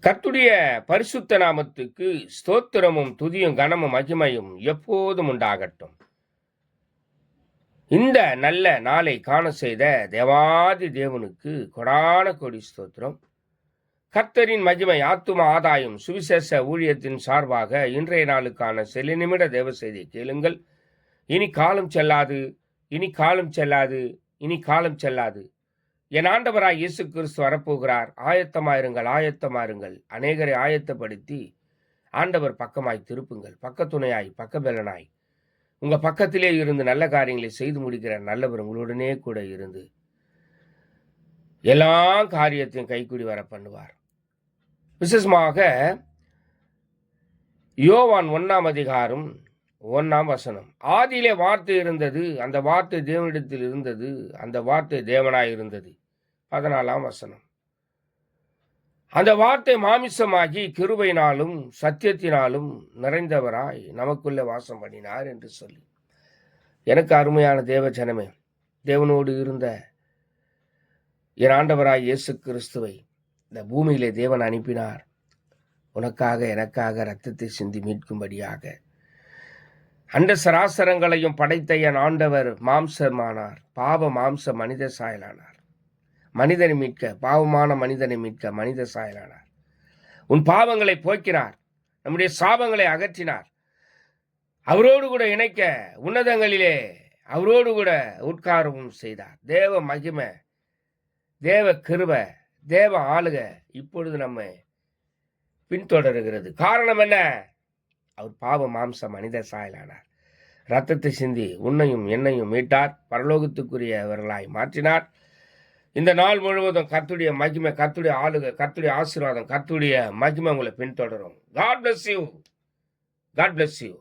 கர்த்தருடைய பரிசுத்த நாமத்துக்கு ஸ்தோத்திரமும் துதியும் கனமும் மகிமையும் எப்போதும் உண்டாகட்டும். இந்த நல்ல நாளை காண செய்த தேவாதி தேவனுக்கு கொடான கோடி ஸ்தோத்திரம். கர்த்தரின் மகிமை ஆத்தும ஆதாயம் சுவிசேஷ ஊழியத்தின் சார்பாக இன்றைய நாளுக்கான சில நிமிட தேவ செய்தியை கேளுங்கள். இனி காலம் செல்லாது, இனி காலம் செல்லாது, இனி காலம் செல்லாது. என் ஆண்டவராய் இயேசு கிறிஸ்து வரப்போகிறார். ஆயத்தமாயிருங்கள், ஆயத்தமாயிருங்கள். அநேகரை ஆயத்தப்படுத்தி ஆண்டவர் பக்கமாய் திருப்புங்கள். பக்கத்துணையாய், பக்கபலனாய், உங்க பக்கத்திலே இருந்து நல்ல காரியங்களை செய்து முடிக்கிற நல்லவர் உங்களுடனே கூட இருந்து எல்லா காரியத்தையும் கைக்கூடி வர பண்ணுவார். விசேஷமாக யோவான் 1:1 ஆதியிலே வார்த்தை இருந்தது, அந்த வார்த்தை தேவனிடத்தில் இருந்தது, அந்த வார்த்தை தேவனாய் இருந்தது. 14 அந்த வார்த்தை மாமிசமாகி கிருபையினாலும் சத்தியத்தினாலும் நிறைந்தவராய் நமக்குள்ளே வாசம் பண்ணினார் என்று சொல்லி, எனக்கு அருமையான தேவ ஜனமே, தேவனோடு இருந்த என் ஆண்டவராய் இயேசு கிறிஸ்துவை இந்த பூமியிலே தேவன் அனுப்பினார். உனக்காக எனக்காக இரத்தத்தை சிந்தி மீட்கும்படியாக. அண்ட சராசரங்களையும் படைத்த என் ஆண்டவர் மாம்சமானார். பாவ மாம்ச மனித சாயலானார். மனிதனை மீட்க, பாவமான மனிதனை மீட்க மனித சாயலானார். உன் பாவங்களை போக்கினார், நம்முடைய சாபங்களை அகற்றினார். அவரோடு கூட இணைக்க உன்னதங்களிலே அவரோடு கூட உட்காரவும் செய்தார். தேவ மகிமை, தேவ கிருபை, தேவ ஆளுக இப்பொழுது நம்ம பின்தொடர்கிறது. காரணம் என்ன? அவர் பாவ மாம்ச மனித சாயலானார். இரத்தத்தை சிந்தி உன்னையும் என்னையும் மீட்டார். பரலோகத்துக்குரியவர்களாய் மாற்றினார். இந்த நாள் முழுவதும் கர்த்தருடைய மகிமை, கர்த்தருடைய ஆளுகை, கர்த்தருடைய ஆசீர்வாதம், கர்த்தருடைய மகிமை உங்களை பின்தொடரும். God bless you. God bless you.